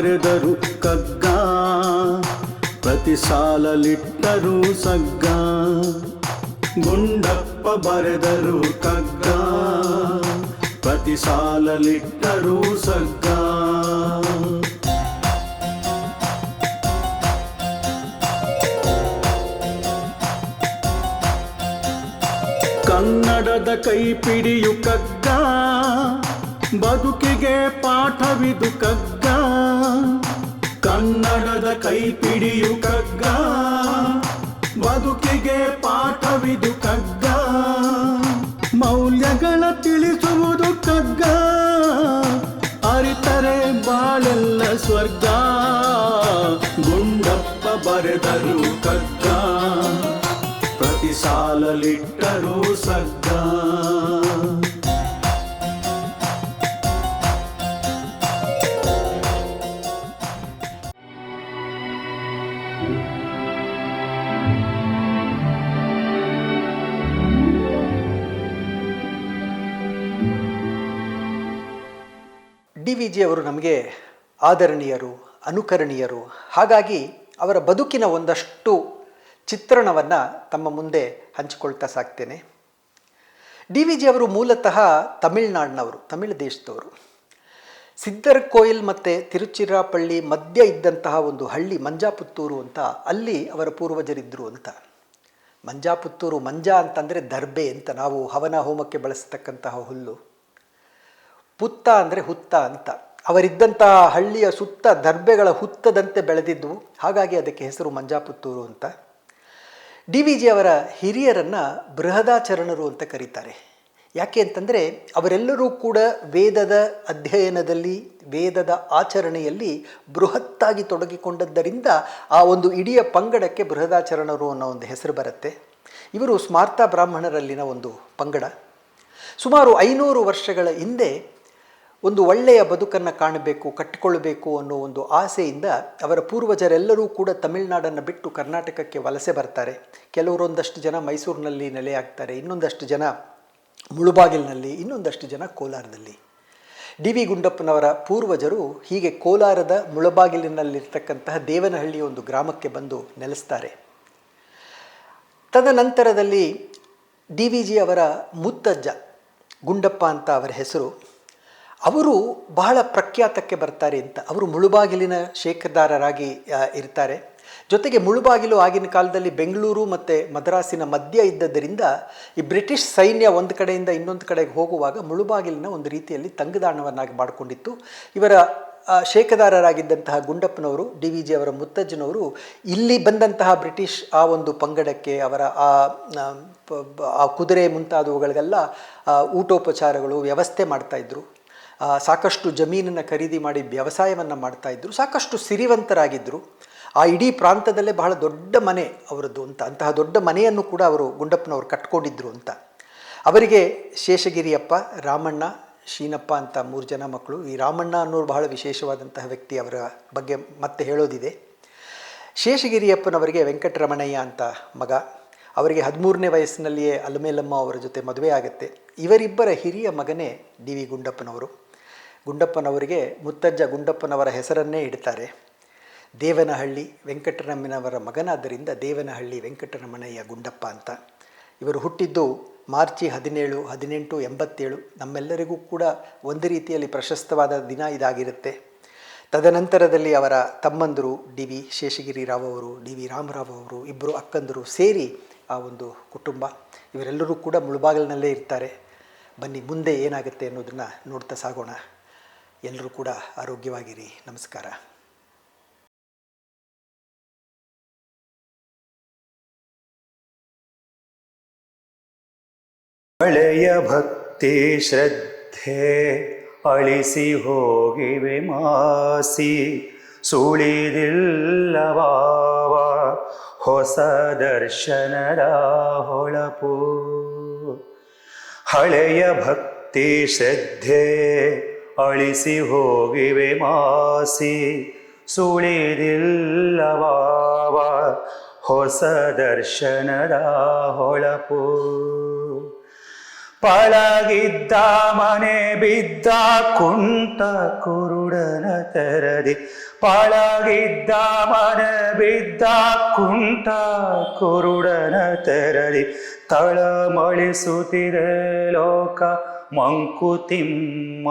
ಬರೆದರು ಕಗ್ಗ, ಪ್ರತಿ ಸಾಲಲಿಟ್ಟರು ಸಗ್ಗ. ಗುಂಡಪ್ಪ ಬರೆದರು ಕಗ್ಗ, ಪ್ರತಿ ಸಾಲಲಿಟ್ಟರು ಸಗ್ಗ. ಕನ್ನಡದ ಕೈಪಿಡಿಯು ಕಗ್ಗ, ಬದುಕಿಗೆ ಪಾಠವಿದು ಕಗ್ಗ. ಕನ್ನಡದ ಕೈಪಿಡಿಯು ಕಗ್ಗ, ಬದುಕಿಗೆ ಪಾಠವಿದು ಕಗ್ಗ. ಮೌಲ್ಯಗಳ ತಿಳಿಸುವುದು ಕಗ್ಗ, ಅರಿತರೆ ಬಾಳೆಲ್ಲ ಸ್ವರ್ಗ. ಗುಂಡಪ್ಪ ಬರೆದರು ಕಗ್ಗ, ಪ್ರತಿ ಸಾಲಲಿಟ್ಟರು ಸಗ್ಗ. ಡಿ ವಿ ಜಿ ಅವರು ನಮಗೆ ಆದರಣೀಯರು, ಅನುಕರಣೀಯರು. ಹಾಗಾಗಿ ಅವರ ಬದುಕಿನ ಒಂದಷ್ಟು ಚಿತ್ರಣವನ್ನು ತಮ್ಮ ಮುಂದೆ ಹಂಚಿಕೊಳ್ತಾ ಸಾಕ್ತೇನೆ. ಡಿ ವಿ ಜಿ ಅವರು ಮೂಲತಃ ತಮಿಳುನಾಡಿನವರು, ತಮಿಳು ದೇಶದವರು. ಸಿದ್ದರ್ಕೋಯಿಲ್ ಮತ್ತು ತಿರುಚಿರಾಪಳ್ಳಿ ಮಧ್ಯ ಇದ್ದಂತಹ ಒಂದು ಹಳ್ಳಿ ಮಂಜಾಪುತ್ತೂರು ಅಂತ, ಅಲ್ಲಿ ಅವರ ಪೂರ್ವಜರಿದ್ದರು ಅಂತ. ಮಂಜಾಪುತ್ತೂರು, ಮಂಜಾ ಅಂತಂದರೆ ದರ್ಬೆ ಅಂತ, ನಾವು ಹವನ ಹೋಮಕ್ಕೆ ಬಳಸತಕ್ಕಂತಹ ಹುಲ್ಲು. ಪುತ್ತ ಅಂದರೆ ಹುತ್ತ ಅಂತ. ಅವರಿದ್ದಂತಹ ಹಳ್ಳಿಯ ಸುತ್ತ ದರ್ಬೆಗಳ ಹುತ್ತದಂತೆ ಬೆಳೆದಿದ್ದವು, ಹಾಗಾಗಿ ಅದಕ್ಕೆ ಹೆಸರು ಮಂಜಾಪುತ್ತೂರು ಅಂತ. ಡಿ ವಿ ಜಿ ಅವರ ಹಿರಿಯರನ್ನು ಬೃಹದಾಚರಣರು ಅಂತ ಕರೀತಾರೆ. ಯಾಕೆ ಅಂತಂದರೆ ಅವರೆಲ್ಲರೂ ಕೂಡ ವೇದದ ಅಧ್ಯಯನದಲ್ಲಿ, ವೇದದ ಆಚರಣೆಯಲ್ಲಿ ಬೃಹತ್ತಾಗಿ ತೊಡಗಿಕೊಂಡದ್ದರಿಂದ ಆ ಒಂದು ಇಡೀ ಪಂಗಡಕ್ಕೆ ಬೃಹದಾಚರಣರು ಅನ್ನೋ ಒಂದು ಹೆಸರು ಬರುತ್ತೆ. ಇವರು ಸ್ಮಾರ್ತ ಬ್ರಾಹ್ಮಣರಲ್ಲಿನ ಒಂದು ಪಂಗಡ. ಸುಮಾರು 500 ವರ್ಷಗಳ ಹಿಂದೆ ಒಂದು ಒಳ್ಳೆಯ ಬದುಕನ್ನು ಕಾಣಬೇಕು, ಕಟ್ಟಿಕೊಳ್ಳಬೇಕು ಅನ್ನೋ ಒಂದು ಆಸೆಯಿಂದ ಅವರ ಪೂರ್ವಜರೆಲ್ಲರೂ ಕೂಡ ತಮಿಳುನಾಡನ್ನು ಬಿಟ್ಟು ಕರ್ನಾಟಕಕ್ಕೆ ವಲಸೆ ಬರ್ತಾರೆ. ಕೆಲವರೊಂದಷ್ಟು ಜನ ಮೈಸೂರಿನಲ್ಲಿ ನೆಲೆಯಾಗ್ತಾರೆ, ಇನ್ನೊಂದಷ್ಟು ಜನ ಮುಳುಬಾಗಿಲಿನಲ್ಲಿ, ಇನ್ನೊಂದಷ್ಟು ಜನ ಕೋಲಾರದಲ್ಲಿ. ಡಿ ವಿ ಗುಂಡಪ್ಪನವರ ಪೂರ್ವಜರು ಹೀಗೆ ಕೋಲಾರದ ಮುಳುಬಾಗಿಲಿನಲ್ಲಿರ್ತಕ್ಕಂತಹ ದೇವನಹಳ್ಳಿಯ ಒಂದು ಗ್ರಾಮಕ್ಕೆ ಬಂದು ನೆಲೆಸ್ತಾರೆ. ತದನಂತರದಲ್ಲಿ ಡಿ ವಿ ಜಿ ಅವರ ಮುತ್ತಜ್ಜ ಗುಂಡಪ್ಪ ಅಂತ ಅವರ ಹೆಸರು, ಅವರು ಬಹಳ ಪ್ರಖ್ಯಾತಕ್ಕೆ ಬರ್ತಾರೆ ಅಂತ. ಅವರು ಮುಳುಬಾಗಿಲಿನ ಶೇಖದಾರರಾಗಿ ಇರ್ತಾರೆ. ಜೊತೆಗೆ ಮುಳುಬಾಗಿಲು ಆಗಿನ ಕಾಲದಲ್ಲಿ ಬೆಂಗಳೂರು ಮತ್ತು ಮದ್ರಾಸಿನ ಮಧ್ಯ ಇದ್ದದ್ದರಿಂದ ಈ ಬ್ರಿಟಿಷ್ ಸೈನ್ಯ ಒಂದು ಕಡೆಯಿಂದ ಇನ್ನೊಂದು ಕಡೆಗೆ ಹೋಗುವಾಗ ಮುಳುಬಾಗಿಲಿನ ಒಂದು ರೀತಿಯಲ್ಲಿ ತಂಗುದಾಣವನ್ನಾಗಿ ಮಾಡಿಕೊಂಡಿತ್ತು. ಇವರ ಶೇಖದಾರರಾಗಿದ್ದಂತಹ ಗುಂಡಪ್ಪನವರು, ಡಿ ವಿ ಜಿ ಅವರ ಮುತ್ತಜ್ಜನವರು, ಇಲ್ಲಿ ಬಂದಂತಹ ಬ್ರಿಟಿಷ್ ಆ ಒಂದು ಪಂಗಡಕ್ಕೆ ಅವರ ಆ ಕುದುರೆ ಮುಂತಾದವುಗಳಿಗೆಲ್ಲ ಊಟೋಪಚಾರಗಳು ವ್ಯವಸ್ಥೆ ಮಾಡ್ತಾಯಿದ್ರು. ಸಾಕಷ್ಟು ಜಮೀನನ್ನು ಖರೀದಿ ಮಾಡಿ ವ್ಯವಸಾಯವನ್ನು ಮಾಡ್ತಾಯಿದ್ರು. ಸಾಕಷ್ಟು ಸಿರಿವಂತರಾಗಿದ್ದರು. ಆ ಇಡೀ ಪ್ರಾಂತದಲ್ಲೇ ಬಹಳ ದೊಡ್ಡ ಮನೆ ಅವರದ್ದು ಅಂತ, ಅಂತಹ ದೊಡ್ಡ ಮನೆಯನ್ನು ಕೂಡ ಅವರು ಗುಂಡಪ್ಪನವರು ಕಟ್ಕೊಂಡಿದ್ರು ಅಂತ. ಅವರಿಗೆ ಶೇಷಗಿರಿಯಪ್ಪ, ರಾಮಣ್ಣ, ಶೀನಪ್ಪ ಅಂತ 3 ಜನ ಮಕ್ಕಳು. ಈ ರಾಮಣ್ಣ ಅನ್ನೋರು ಬಹಳ ವಿಶೇಷವಾದಂತಹ ವ್ಯಕ್ತಿ, ಅವರ ಬಗ್ಗೆ ಮತ್ತೆ ಹೇಳೋದಿದೆ. ಶೇಷಗಿರಿಯಪ್ಪನವರಿಗೆ ವೆಂಕಟರಮಣಯ್ಯ ಅಂತ ಮಗ. ಅವರಿಗೆ 13ನೇ ವಯಸ್ಸಿನಲ್ಲಿಯೇ ಅಲಮೇಲಮ್ಮ ಅವರ ಜೊತೆ ಮದುವೆ ಆಗುತ್ತೆ. ಇವರಿಬ್ಬರ ಹಿರಿಯ ಮಗನೇ ಡಿ ವಿ ಗುಂಡಪ್ಪನವರು. ಗುಂಡಪ್ಪನವರಿಗೆ ಮುತ್ತಜ್ಜ ಗುಂಡಪ್ಪನವರ ಹೆಸರನ್ನೇ ಇಡ್ತಾರೆ. ದೇವನಹಳ್ಳಿ ವೆಂಕಟರಮಣಯ್ಯನವರ ಮಗನಾದ್ದರಿಂದ ದೇವನಹಳ್ಳಿ ವೆಂಕಟರಮಣಯ್ಯ ಗುಂಡಪ್ಪ ಅಂತ. ಇವರು ಹುಟ್ಟಿದ್ದು ಮಾರ್ಚ್ 17, 1887. ನಮ್ಮೆಲ್ಲರಿಗೂ ಕೂಡ ಒಂದು ರೀತಿಯಲ್ಲಿ ಪ್ರಶಸ್ತವಾದ ದಿನ ಇದಾಗಿರುತ್ತೆ. ತದನಂತರದಲ್ಲಿ ಅವರ ತಮ್ಮಂದರು ಡಿ ವಿ ಶೇಷಗಿರಿ ರಾವ್ ಅವರು, ಡಿ ವಿ ರಾಮರಾವ್ ಅವರು, ಇಬ್ಬರು ಅಕ್ಕಂದರು ಸೇರಿ ಆ ಒಂದು ಕುಟುಂಬ. ಇವರೆಲ್ಲರೂ ಕೂಡ ಮುಳುಬಾಗಿಲಿನಲ್ಲೇ ಇರ್ತಾರೆ. ಬನ್ನಿ ಮುಂದೆ ಏನಾಗುತ್ತೆ ಅನ್ನೋದನ್ನು ನೋಡ್ತಾ ಸಾಗೋಣ. ಎಲ್ಲರೂ ಕೂಡ ಆರೋಗ್ಯವಾಗಿರಿ. ನಮಸ್ಕಾರ. ಹಳೆಯ ಭಕ್ತಿ ಶ್ರದ್ಧೆ ಅಳಿಸಿ ಹೋಗಿವೆ ಮಾಸಿ, ಸುಳಿದಿಲ್ಲವಾವ ಹೊಸ ದರ್ಶನದ ಹೊಳಪು. ಹಳೆಯ ಭಕ್ತಿ ಶ್ರದ್ಧೆ ಅಳಿಸಿ ಹೋಗಿವೆ ಮಾಸಿ, ಸುಳಿದಿಲ್ಲವಾವ ಹೊಸ ದರ್ಶನದ ಹೊಳಪು. ಪಳಗಿದ್ದ ಮನೆ ಬಿದ್ದ ಕುಂಟ ಕುರುಡನ ತೆರದಿ ಪಳಗಿದ್ದ ಮನೆ ಬಿದ್ದ ಕುಂಟ ಕುರುಡನ ತೆರದಿ ತಳಮಳಿಸುತ್ತಿದೆ ಲೋಕ ಮಂಕುತಿಮ್ಮ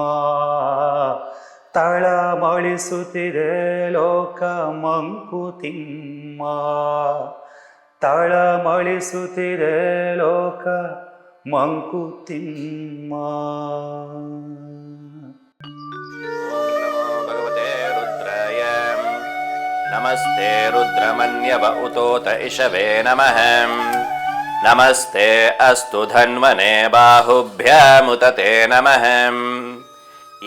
ತಳಮಳಿಸುತ್ತಿದೆ ಲೋಕ ಮಂಕುತಿಮ್ಮ ತಳಮಳಿಸುತ್ತಿದೆ ಲೋಕ ಮಂಕುತಿಮ್ಮ. ಭಗವತೆ ರುದ್ರಾಯ ನಮಸ್ತೆ ರುದ್ರಮನ್ಯವ ಉತೋತ ಇಷವೇ ನಮಃ ನಮಸ್ತೆ ಅಸ್ತು ಧನ್ವನೆ ಬಾಹುಭ್ಯಾಮುತತೆ ನಮಃ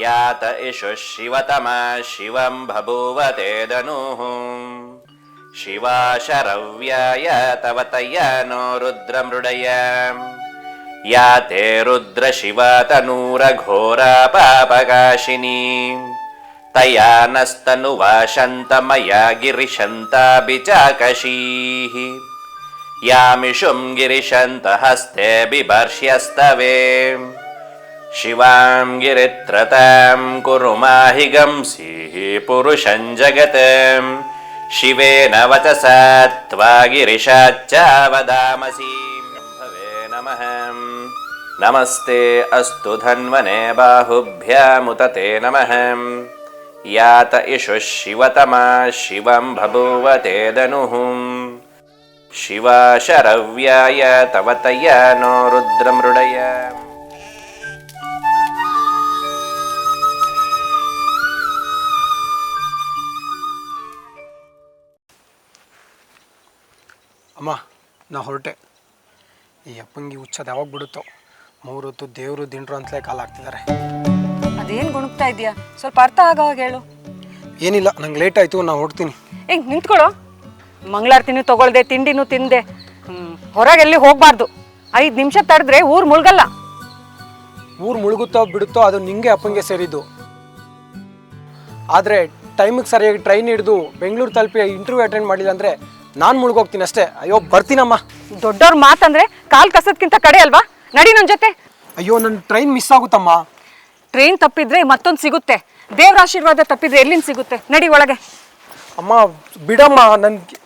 ಯಾತ ಇಷು ಶಿವತಮ ಶಿವಂ ಬಭೂವತೆ ಧನುಃ ಶಿವಾ ಶರವ್ಯಾಯ ತವ ತಯ್ಯನೋ ರುದ್ರಮೃಡಯ ಯಾತೆ ರುದ್ರ ಶಿವ ತನೂರ ಘೋರ ಪಾಪಕಾಶಿನಿ ತಯಾ ನಸ್ತನುವ ಶಂತಮಯ ಗಿರಿಶಂತಾಭಿಚಾಕಶೀಃ ಯಾಮಿಷುಂ ಗಿರಿಶಂತ ಹಸ್ತೆ ಬಿಭರ್ಷ್ಯಸ್ತವೇ ಶಿವಾಂ ಗಿರಿತ್ರತಾಂ ಕುರು ಮಾಹಿ ಗಂಸೀಃ ಪುರುಷಂ ಜಗತ್ ಶಿವೇನ ವಚಸಾ ತ್ವಾ ಗಿರಿಶಾಚ್ಚ ವದಾಮಸಿ ಭವೇ ನಮಃ ನಮಸ್ತೆ ಅಸ್ತು ಧನ್ವನೆ ಬಾಹುಭ್ಯಾಮುತತೆ ನಮಃ ಯಾತ ಇಷು ಶಿವತಮ ಶಿವಂ ಬಭೂವತೆ ಧನುಃ ಶಿವಾ ಶರವ್ಯಾಯ ತವ ತಯ್ಯನೋ ರುದ್ರಮೃಡಯ. ಅಮ್ಮ ನಾ ಹೊರಟೆ. ಈ ಅಪ್ಪಂಗಿ ಹುಚ್ಚದು ಯಾವಾಗ ಬಿಡುತ್ತೋ, 3 ಹೊತ್ತು ದೇವರು ದಿಂಡ್ರು ಅಂತಲೇ ಕಾಲ ಹಾಕ್ತಿದ್ದಾರೆ. ಅದೇನು ಗುಣಗ್ತಾ ಇದೆಯಾ? ಸ್ವಲ್ಪ ಅರ್ಥ ಆಗೋವಾಗ ಹೇಳು. ಏನಿಲ್ಲ, ನಂಗೆ ಲೇಟ್ ಆಯಿತು, ನಾ ಹೊರಡ್ತೀನಿ. ನಿಂತ್ಕೊಳ್ಳೋ. ಮಂಗಳಾರತಿನೂ ತಗೊಳ್ದೆ, ತಿಂಡಿನೂ ತಿಂದೆ, ಹೊರಗೆಲ್ಲಿ ಹೋಗಬಾರ್ದು. 5 ನಿಮಿಷ ತಡೆದ್ರೆ ಊರು ಮುಳುಗಲ್ಲ. ಊರು ಮುಳುಗುತ್ತೋ ಬಿಡುತ್ತೋ ಅದು ನಿಂಗೆ ಅಪ್ಪಂಗೆ ಸೇರಿದ್ದು. ಆದರೆ ಟೈಮಿಗೆ ಸರಿಯಾಗಿ ಟ್ರೈನ್ ಹಿಡಿದು ಬೆಂಗಳೂರು ತಲುಪಿ ಇಂಟರ್ವ್ಯೂ ಅಟೆಂಡ್ ಮಾಡಿಲ್ಲ ಅಂದರೆ ನಾನು ಮುಳುಗೋಗ್ತೀನಿ ಅಷ್ಟೇ. ಅಯ್ಯೋ ಬರ್ತೀನಮ್ಮ. ದೊಡ್ಡವ್ರ ಮಾತಂದ್ರೆ ಕಾಲ್ ಕಸದ್ಕಿಂತ ಕಡೆ ಅಲ್ವಾ? ನಡಿ ನನ್ನ ಜೊತೆ. ಅಯ್ಯೋ ನನ್ನ ಟ್ರೈನ್ ಮಿಸ್ ಆಗುತ್ತಮ್ಮ. ಟ್ರೈನ್ ತಪ್ಪಿದ್ರೆ ಮತ್ತೊಂದು ಸಿಗುತ್ತೆ, ದೇವ್ರ ಆಶೀರ್ವಾದ ತಪ್ಪಿದ್ರೆ ಎಲ್ಲಿಂದ ಸಿಗುತ್ತೆ? ನಡಿ ಒಳಗೆ. ಅಮ್ಮ ಬಿಡಮ್ಮ, ನನ್ಗೆ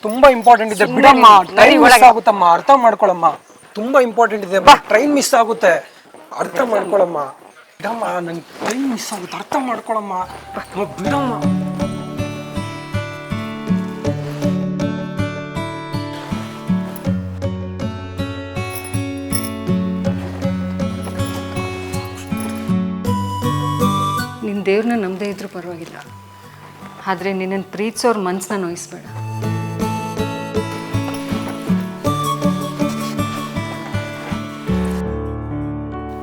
ತುಂಬಾ ಇಂಪಾರ್ಟೆಂಟ್ ಇದೆ. ಬಿಡಮ್ಮ, ಟ್ರೈನ್ ಮಿಸ್ ಆಗುತ್ತಮ್ಮ, ಅರ್ಥ ಮಾಡ್ಕೊಳಮ್ಮ. ತುಂಬಾ ಇಂಪಾರ್ಟೆಂಟ್ ಇದೆ, ಟ್ರೈನ್ ಮಿಸ್ ಆಗುತ್ತೆ, ಅರ್ಥ ಮಾಡ್ಕೊಳಮ್ಮ. ಬಿಡಮ್ಮ, ನನ್ ಟ್ರೈನ್ ಮಿಸ್ ಆಗುತ್ತೆ, ಅರ್ಥ ಮಾಡ್ಕೊಳಮ್ಮ. ಬಿಡಮ್ಮ. ನಿನ್ನ ದೇವ್ರನ್ನ ನಂಬದೇ ಇದ್ರೂ ಪರವಾಗಿಲ್ಲ, ಆದರೆ ನಿನ್ನನ್ನು ಪ್ರೀತಿಸೋರ್ ಮನಸ್ಸನ್ನ ನೋಯಿಸ್ಬೇಡ.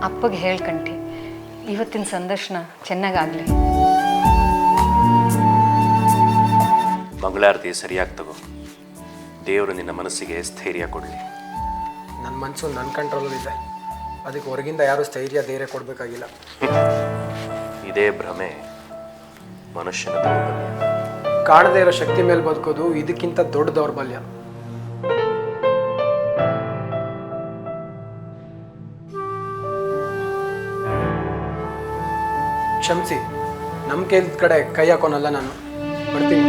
ಅಪ್ಪಗೆ ಹೇಳ್ಕಂಠಿ, ಇವತ್ತಿನ ಸಂದರ್ಶನ ಚೆನ್ನಾಗಾಗಲಿ. ಮಂಗಳಾರತಿ ಸರಿಯಾಗಿ ತಗೋ. ದೇವರು ನಿನ್ನ ಮನಸ್ಸಿಗೆ ಸ್ಥೈರ್ಯ ಕೊಡಲಿ. ನನ್ನ ಮನಸ್ಸು ನನ್ನ ಕಂಟ್ರೋಲಲ್ಲಿದೆ, ಅದಕ್ಕೆ ಹೊರಗಿಂದ ಯಾರು ಸ್ಥೈರ್ಯ ಧೈರ್ಯ ಕೊಡಬೇಕಾಗಿಲ್ಲ. ಇದೇ ಭ್ರಮೆ ಮನುಷ್ಯನ ದೌರ್ಬಲ್ಯ. ಕಾಣದೇ ಇರೋ ಶಕ್ತಿ ಮೇಲೆ ಬದುಕೋದು ಇದಕ್ಕಿಂತ ದೊಡ್ಡ ದೌರ್ಬಲ್ಯ. ಕ್ಷಮಿಸಿ, ನಮ್ಮ ಕೈಲ್ ಕಡೆ ಕೈ ಹಾಕೋನಲ್ಲ ನಾನು. ಬರ್ತೀನಿ.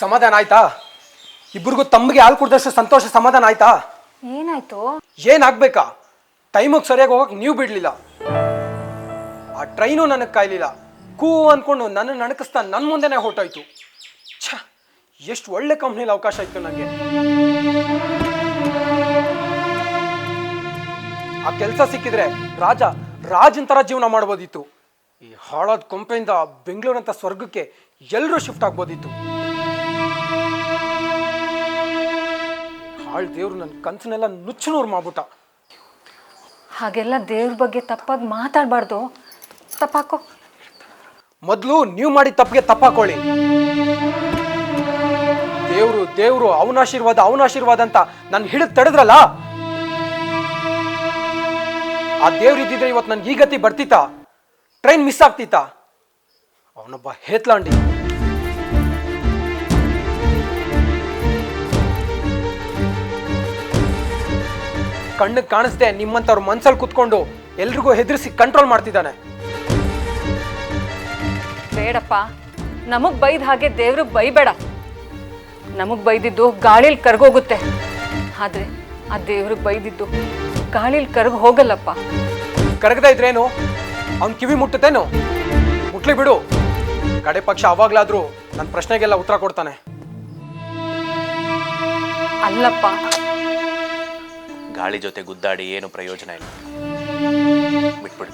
ಸಮಾಧಾನ ಆಯ್ತಾ? ಇಬ್ಬರಿಗೂ ತಮ್ಮಗೆ ಹಾಲು ಕುಡ್ದಷ್ಟು ಸಂತೋಷ ಸಮಾಧಾನ ಆಯ್ತಾ? ಏನಾಯ್ತು? ಏನಾಗ್ಬೇಕಾ? ಟೈಮಿಗೆ ಸರಿಯಾಗಿ ಹೋಗಕ್ಕೆ ನೀವು ಬಿಡ್ಲಿಲ್ಲ. ಆ ಟ್ರೈನು ನನಗೆ ಕಾಯ್ಲಿಲ್ಲ. ಕೂ ಅಂದ್ಕೊಂಡು ನನ್ನ ನಣಕಿಸ್ತಾ ನನ್ನ ಮುಂದೆನೆ ಹೊರಟೋಯ್ತು. ಛ, ಎಷ್ಟು ಒಳ್ಳೆ ಕಂಪ್ನಿಲಿ ಅವಕಾಶ ಇತ್ತು ನನಗೆ. ಆ ಕೆಲಸ ಸಿಕ್ಕಿದ್ರೆ ರಾಜನ್ ಥರ ಜೀವನ ಮಾಡ್ಬೋದಿತ್ತು. ಈ ಹಾಳಾದ ಕೊಂಪೆಯಿಂದ ಬೆಂಗಳೂರಂತ ಸ್ವರ್ಗಕ್ಕೆ ಎಲ್ಲರೂ ಶಿಫ್ಟ್ ಆಗ್ಬೋದಿತ್ತು. ಹಾಳು ದೇವ್ರು ನನ್ನ ಕನಸನ್ನೆಲ್ಲ ನುಚ್ಚುನೂರು ಮಾಡ್ಬಿಟ್ಟ. ಹಾಗೆಲ್ಲ ದೇವ್ರ ಬಗ್ಗೆ ತಪ್ಪಾಗಿ ಮಾತಾಡಬಾರ್ದು. ತಪ್ಪಾಕೋ. ಮೊದಲು ನೀವು ಮಾಡಿದ ತಪ್ಪಿಗೆ ತಪ್ಪಾಕೊಳ್ಳಿ. ದೇವ್ರು ಅವನ ಆಶೀರ್ವಾದ ಅಂತ ನನ್ನ ಹಿಡಿದು ತಡೆದ್ರಲ್ಲ, ಆ ದೇವ್ರು ಇದ್ದಿದ್ರೆ ಇವತ್ತು ನನ್ಗೆ ಈ ಗತಿ ಬರ್ತಿತ್ತ? Train miss ಆಗ್ತಿತ್ತ? ಅವನೊಬ್ಬ ಹೇತ್ಲಾಂಡಿ. ಕಣ್ಣಿಗೆ ಕಾಣಿಸ್ದೆ ನಿಮ್ಮಂತವ್ರ ಮನ್ಸಲ್ಲಿ ಕುತ್ಕೊಂಡು ಎಲ್ರಿಗೂ ಹೆದರಿಸಿ ಕಂಟ್ರೋಲ್ ಮಾಡ್ತಿದ್ದಾನೆ. ಬೇಡಪ್ಪ, ನಮಗ್ ಬೈದ ಹಾಗೆ ದೇವ್ರಿಗೆ ಬೈಬೇಡ. ನಮಗ್ ಬೈದಿದ್ದು ಗಾಳಿಲಿ ಕರ್ಗೋಗುತ್ತೆ, ಆದ್ರೆ ಆ ದೇವ್ರಿಗೆ ಬೈದಿದ್ದು ಗಾಳಿಲಿ ಕರ್ಗ ಹೋಗಲ್ಲಪ್ಪ. ಕರಗದ ಇದ್ರೇನು? ಅವ್ನ್ ಕಿವಿ ಮುಟ್ಟುತ್ತೇನು? ಮುಟ್ಲಿ ಬಿಡು. ಕಡೆ ಪಕ್ಷ ಅವಾಗ್ಲಾದ್ರೂ ನನ್ನ ಪ್ರಶ್ನೆಗೆಲ್ಲ ಉತ್ತರ ಕೊಡ್ತಾನೆ. ಅಲ್ಲಪ್ಪ, ಗಾಳಿ ಜೊತೆ ಗುದ್ದಾಡಿ ಏನು ಪ್ರಯೋಜನ ಇಲ್ಲ, ಬಿಟ್ಬಿಡು.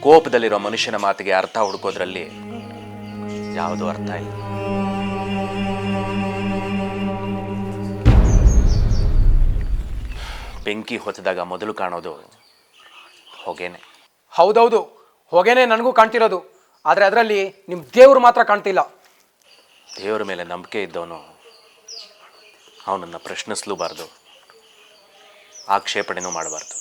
ಕೋಪದಲ್ಲಿರೋ ಮನುಷ್ಯನ ಮಾತಿಗೆ ಅರ್ಥ ಹುಡುಕೋದ್ರಲ್ಲಿ ಯಾವುದೂ ಅರ್ಥ ಇಲ್ಲ. ಬೆಂಕಿ ಹೊತ್ತಿದಾಗ ಮೊದಲು ಕಾಣೋದು ಹೊಗೆನೆ. ಹೌದೌದು, ಹೊಗೆನೆ ನನಗೂ ಕಾಣ್ತಿರೋದು. ಆದ್ರೆ ಅದರಲ್ಲಿ ನಿಮ್ ದೇವ್ರು ಮಾತ್ರ ಕಾಣ್ತಿಲ್ಲ. ದೇವರ ಮೇಲೆ ನಂಬಿಕೆ ಇದ್ದವನು ಅವನನ್ನು ಪ್ರಶ್ನಿಸಲೂಬಾರ್ದು, ಆಕ್ಷೇಪಣೆನೂ ಮಾಡಬಾರ್ದು.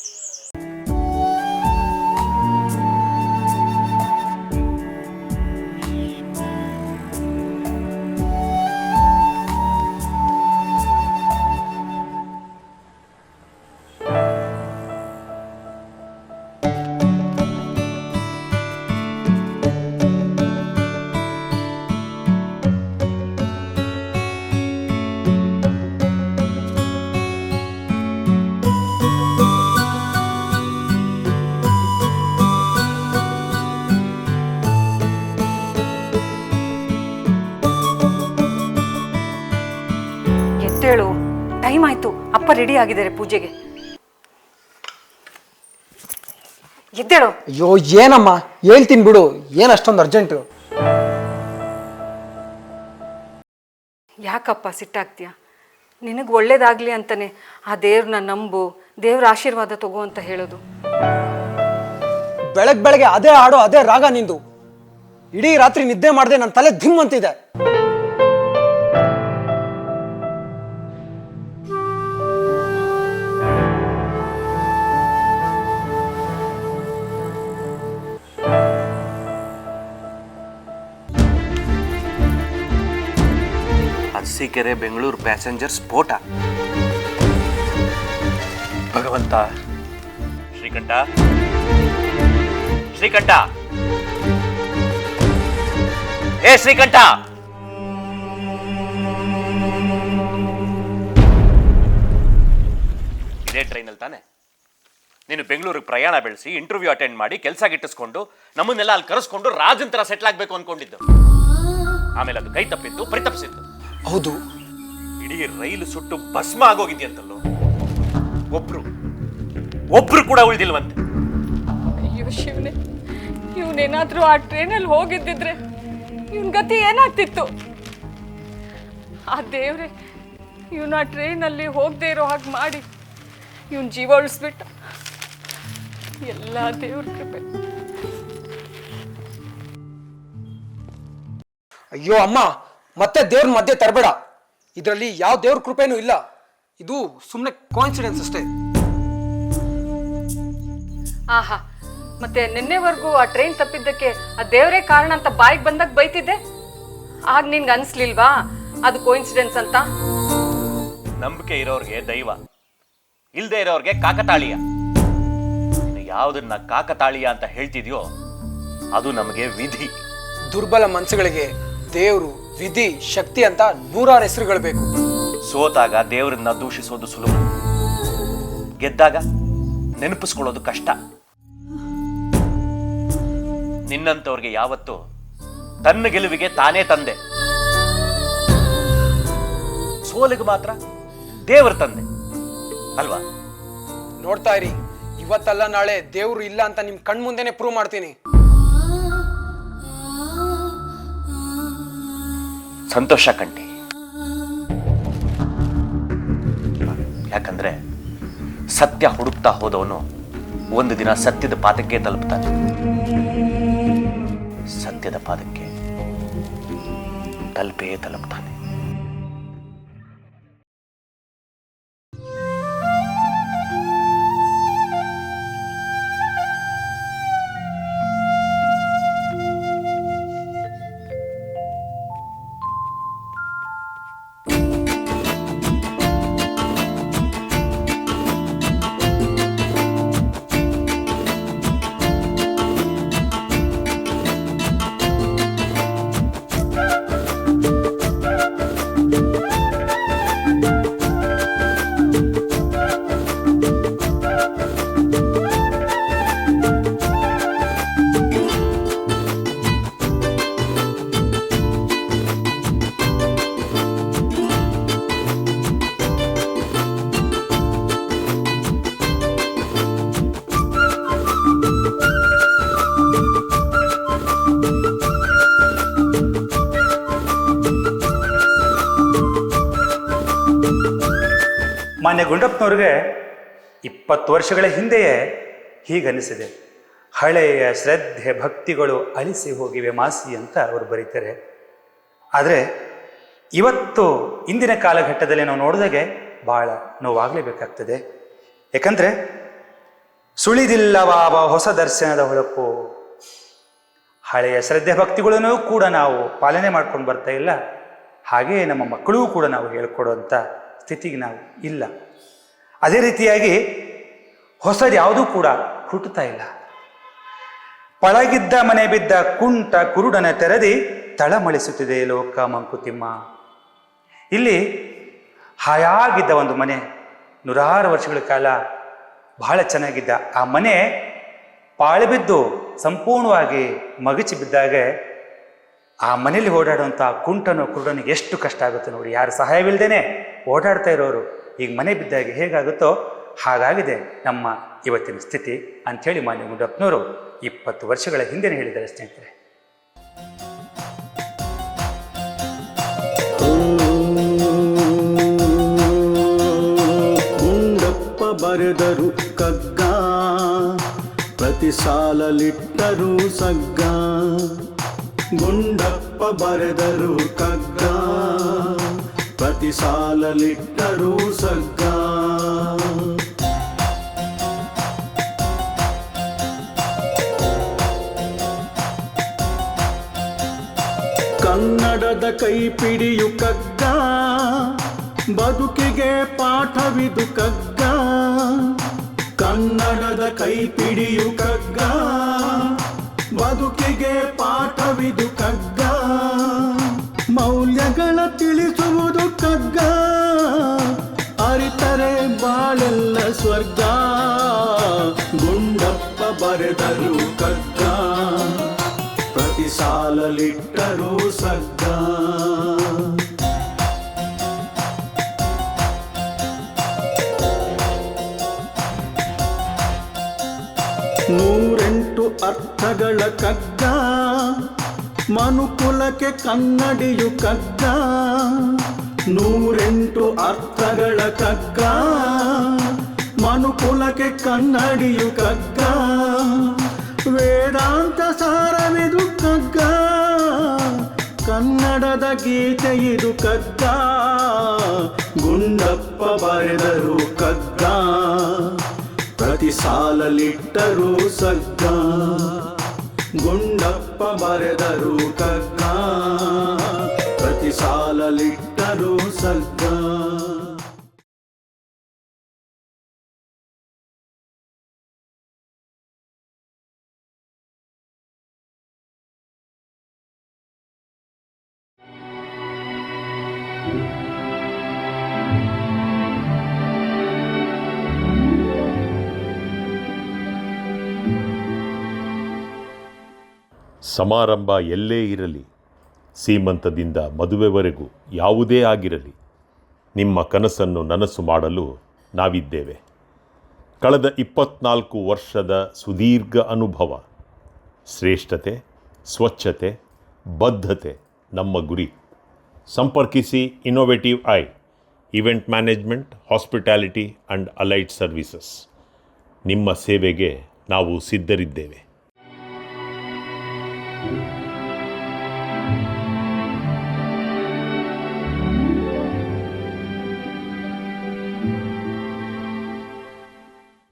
ಎದ್ದೇಳು, ಟೈಮ್ ಆಯ್ತು. ಅಪ್ಪ ರೆಡಿ ಆಗಿದ್ದಾರೆ ಪೂಜೆಗೆ. ಎದ್ದೇಳು. ಅಯ್ಯೋ ಏನಮ್ಮ, ಹೇಳ್ತೀನಿ ಬಿಡು. ಏನ್ ಅಷ್ಟೊಂದು ಅರ್ಜೆಂಟು? ಯಾಕಪ್ಪ ಸಿಟ್ಟಾಗ್ತೀಯ? ನಿನಗೆ ಒಳ್ಳೇದಾಗ್ಲಿ ಅಂತಾನೆ ಆ ದೇವ್ರನ್ನ ನಂಬು, ದೇವ್ರ ಆಶೀರ್ವಾದ ತಗೋ ಅಂತ ಹೇಳೋದು. ಬೆಳಗ್ಗೆ ಅದೇ ಹಾಡೋ ಅದೇ ರಾಗ ನಿಂದು. ಇಡೀ ರಾತ್ರಿ ನಿದ್ದೆ ಮಾಡದೆ ನನ್ನ ತಲೆ ಧಿಮ್ ಅಂತಿದೆ. ಅರಸೀಕೆರೆ ಬೆಂಗಳೂರು ಪ್ಯಾಸೆಂಜರ್ ಸ್ಫೋಟ. ಭಗವಂತ. ಶ್ರೀಕಂಠ, ಶ್ರೀಕಂಠ, ಏ ಶ್ರೀಕಂಠ! ಇದೇ ಟ್ರೈನಲ್ಲಿ ತಾನೆ ನೀನು ಬೆಂಗಳೂರಿಗೆ ಪ್ರಯಾಣ ಬೆಳೆಸಿ ಇಂಟರ್ವ್ಯೂ ಅಟೆಂಡ್ ಮಾಡಿ ಕೆಲಸ ಗಿಟ್ಟಿಸ್ಕೊಂಡು ನಮ್ಮನ್ನೆಲ್ಲ ಅಲ್ಲಿ ಕರೆಸ್ಕೊಂಡು ರಾಜನ್ ತರ ಸೆಟ್ಲ್ ಆಗ್ಬೇಕು ಅನ್ಕೊಂಡಿದ್ದು. ಆಮೇಲೆ ಅದು ಕೈ ತಪ್ಪಿತ್ತು, ಪರಿತಪ್ಪಿಸಿತ್ತು. ಹೌದು, ಇಡೀ ರೈಲು ಸುಟ್ಟು ಭಸ್ಮ ಆಗೋಗಿದ್ಯಂತಲ್ಲೋ. ಒಬ್ರು ಕೂಡ ಉಳಿದಿಲ್ವಂತೆ. ಅಯ್ಯೋ ಶಿವನೇ, ಇವನೇನಾದ್ರೂ ಆ ಟ್ರೈನಲ್ಲಿ ಹೋಗಿದ್ದಿದ್ರೆ ಇವನ್ ಗತಿ ಏನಾಗ್ತಿತ್ತು? ಆ ದೇವ್ರೆ ಇವನು ಆ ಟ್ರೈನಲ್ಲಿ ಹೋಗದೆ ಇರೋ ಹಾಗೆ ಮಾಡಿ ಇವನ್ ಜೀವ ಉಳಿಸ್ಬಿಟ್ಟ. ಎಲ್ಲ ದೇವ್ರ ಕೃಪೆ. ಅಯ್ಯೋ ಅಮ್ಮ, ಮತ್ತೆ ದೇವ್ರ ಮಧ್ಯೆ ತರಬೇಡ. ಇದರಲ್ಲಿ ಯಾವ ದೇವ್ರ ಕೃಪೆನೂ ಇಲ್ಲ. ಇದು ಸುಮ್ಮನೆ ಕೋಇನ್ಸಿಡೆನ್ಸ್ ಅಷ್ಟೇ. ಆಹಾ, ಮತ್ತೆ ನಿನ್ನೆವರೆಗೂ ಆ ಟ್ರೈನ್ ತಪ್ಪಿದ್ದಕ್ಕೆ ಆ ದೇವರೇ ಕಾರಣ ಅಂತ ಬಾಯಿಗೆ ಬಂದಾಗ ಬೈತಿದ್ದೆ. ಆಗ ನಿನ್ಗೆ ಅನ್ಸ್ಲಿಲ್ವಾ ಅದು ಕೋಇನ್ಸಿಡೆನ್ಸ್ ಅಂತ? ನಂಬಿಕೆ ಇರೋರ್ಗೆ ದೈವ, ಇಲ್ದೇ ಇರೋರ್ಗೆ ಕಾಕತಾಳೀಯ. ಯಾವುದನ್ನ ಕಾಕತಾಳೀಯ ಅಂತ ಹೇಳ್ತಿದ್ಯೋ ಅದು ನಮಗೆ ವಿಧಿ. ದುರ್ಬಲ ಮನಸ್ಸುಗಳಿಗೆ ದೇವ್ರು, ವಿಧಿ, ಶಕ್ತಿ ಅಂತ 100 ಹೆಸರುಗಳು ಬೇಕು. ಸೋತಾಗ ದೇವರನ್ನ ದೂಷಿಸೋದು ಸುಲಭ, ಗೆದ್ದಾಗ ನೆನಪಿಸ್ಕೊಳ್ಳೋದು ಕಷ್ಟ. ನಿನ್ನಂತವ್ರಿಗೆ ಯಾವತ್ತೂ ತನ್ನ ಗೆಲುವಿಗೆ ತಾನೇ ತಂದೆ, ಸೋಲಿಗೆ ಮಾತ್ರ ದೇವರ ತಂದೆ ಅಲ್ವಾ? ನೋಡ್ತಾ ಇರಿ, ಇವತ್ತಲ್ಲ ನಾಳೆ ದೇವ್ರು ಇಲ್ಲ ಅಂತ ನಿಮ್ ಕಣ್ ಮುಂದೆನೆ ಪ್ರೂವ್ ಮಾಡ್ತೀನಿ. ಸಂತೋಷ ಕಂಟಿ. ಯಾಕಂದ್ರೆ ಸತ್ಯ ಹುಡುಕ್ತಾ ಹೋದವನು ಒಂದು ದಿನ ಸತ್ಯದ ಪಾದಕ್ಕೆ ತಲುಪ್ತಾನೆ. ಸತ್ಯದ ಪಾದಕ್ಕೆ ತಲುಪೇ ತಲುಪ್ತಾನೆ. ಮಾನ್ಯ ಗುಂಡಪ್ಪನವ್ರಿಗೆ 20 ವರ್ಷಗಳ ಹಿಂದೆಯೇ ಹೀಗನಿಸಿದೆ. ಹಳೆಯ ಶ್ರದ್ಧೆ ಭಕ್ತಿಗಳು ಅಳಿಸಿ ಹೋಗಿವೆ ಮಾಸಿ ಅಂತ ಅವರು ಬರೀತಾರೆ. ಆದರೆ ಇವತ್ತು ಇಂದಿನ ಕಾಲಘಟ್ಟದಲ್ಲಿ ನಾವು ನೋಡಿದಾಗೆ ಭಾಳ ನೋವಾಗಲೇಬೇಕಾಗ್ತದೆ. ಯಾಕಂದರೆ ಸುಳಿದಿಲ್ಲವಾವ ಹೊಸ ದರ್ಶನದ ಹೊಳಪು. ಹಳೆಯ ಶ್ರದ್ಧೆ ಭಕ್ತಿಗಳನ್ನು ಕೂಡ ನಾವು ಪಾಲನೆ ಮಾಡ್ಕೊಂಡು ಬರ್ತಾ ಇಲ್ಲ. ಹಾಗೆಯೇ ನಮ್ಮ ಮಕ್ಕಳಿಗೂ ಕೂಡ ನಾವು ಹೇಳ್ಕೊಡುವಂಥ ಸ್ಥಿತಿಗೆ ನಾವು ಇಲ್ಲ. ಅದೇ ರೀತಿಯಾಗಿ ಹೊಸದು ಯಾವುದೂ ಕೂಡ ಹುಟ್ಟುತ್ತಾ ಇಲ್ಲ. ಪಳಗಿದ್ದ ಮನೆ ಬಿದ್ದ ಕುಂಟ ಕುರುಡನ ತೆರದಿ ತಳಮಳಿಸುತ್ತಿದೆ ಲೋಕ ಮಂಕುತಿಮ್ಮ. ಇಲ್ಲಿ ಹಾಯಾಗಿದ್ದ ಒಂದು ಮನೆ, 100 ವರ್ಷಗಳ ಕಾಲ ಬಹಳ ಚೆನ್ನಾಗಿದ್ದ ಆ ಮನೆ ಪಾಳುಬಿದ್ದು ಸಂಪೂರ್ಣವಾಗಿ ಮಗಚಿ ಬಿದ್ದಾಗ ಆ ಮನೆಯಲ್ಲಿ ಓಡಾಡುವಂಥ ಕುಂಟನೋ ಕುರುಡನಿಗೆ ಎಷ್ಟು ಕಷ್ಟ ಆಗುತ್ತೆ ನೋಡಿ. ಯಾರು ಸಹಾಯವಿಲ್ಲದೇನೆ ಓಡಾಡ್ತಾ ಇರೋರು ಈಗ ಮನೆ ಬಿದ್ದಾಗ ಹೇಗಾಗುತ್ತೋ ಹಾಗಾಗಿದೆ ನಮ್ಮ ಇವತ್ತಿನ ಸ್ಥಿತಿ ಅಂಥೇಳಿ ಮಾನ್ಯ ಗುಂಡಪ್ಪನವರು 20 ವರ್ಷಗಳ ಹಿಂದೆ ಹೇಳಿದ್ದಾರೆ ಸ್ನೇಹಿತರೆ. ಗುಂಡಪ್ಪ ಬರೆದರು ಕಗ್ಗ, ಪ್ರತಿ ಸಾಲಲಿಟ್ಟರು ಸಗ್ಗ. ಗುಂಡಪ್ಪ ಬರೆದರು ಕಗ್ಗ, ಪ್ರತಿ ಸಾಲಲಿಟ್ಟರು ಸಗ್ಗ. ಕನ್ನಡದ ಕೈಪಿಡಿಯು ಕಗ್ಗ, ಬದುಕಿಗೆ ಪಾಠವಿದು ಕಗ್ಗ. ಕನ್ನಡದ ಕೈಪಿಡಿಯು ಕಗ್ಗ, ಬದುಕಿಗೆ ಪಾಠವಿದು ಕಗ್ಗ. ಮೌಲ್ಯಗಳ ತಿಳಿಸುವುದು ಕಗ್ಗ, ಅರಿತರೆ ಬಾಳೆಲ್ಲ ಸ್ವರ್ಗ. ಗುಂಡಪ್ಪ ಬರೆದರು ಕಗ್ಗ, ಪ್ರತಿ ಸಾಲಲಿಟ್ಟರು ಸಗ್ಗ. ನೂರೆಂಟು ಅರ್ಥಗಳ ಕಗ್ಗ, ಮನುಕುಲಕ್ಕೆ ಕನ್ನಡಿಯು ಕಗ್ಗ. 108 ಅರ್ಥಗಳ ಕಗ್ಗ, ಮನುಕುಲಕ್ಕೆ ಕನ್ನಡಿಯು ಕಗ್ಗ. ವೇದಾಂತ ಸಾರವಿದು ಕಗ್ಗ, ಕನ್ನಡದ ಗೀತೆ ಇದು ಕಗ್ಗ. ಗುಂಡಪ್ಪ ಬರೆದರು ಕಗ್ಗ, ಪ್ರತಿ ಸಾಲಲಿಟ್ಟರು ಸಗ್ಗ. ಗುಂಡಪ್ಪ ಬರೆದರು ಕಗ್ಗ, ಪ್ರತಿ ಸಾಲಲಿಟ್ಟರು ಸಗ್ಗ. ಸಮಾರಂಭ ಎಲ್ಲೇ ಇರಲಿ ಸೀಮಂತದಿಂದ ಮದುವೆವರೆಗೂ ಯಾವುದೇ ಆಗಿರಲಿ, ನಿಮ್ಮ ಕನಸನ್ನು ನನಸು ಮಾಡಲು ನಾವಿದ್ದೇವೆ. ಕಳೆದ 24 ವರ್ಷದ ಸುದೀರ್ಘ ಅನುಭವ, ಶ್ರೇಷ್ಠತೆ, ಸ್ವಚ್ಛತೆ, ಬದ್ಧತೆ ನಮ್ಮ ಗುರಿ. ಸಂಪರ್ಕಿಸಿ innovative I, event management, hospitality and allied services. ನಿಮ್ಮ ಸೇವೆಗೆ ನಾವು ಸಿದ್ಧರಿದ್ದೇವೆ.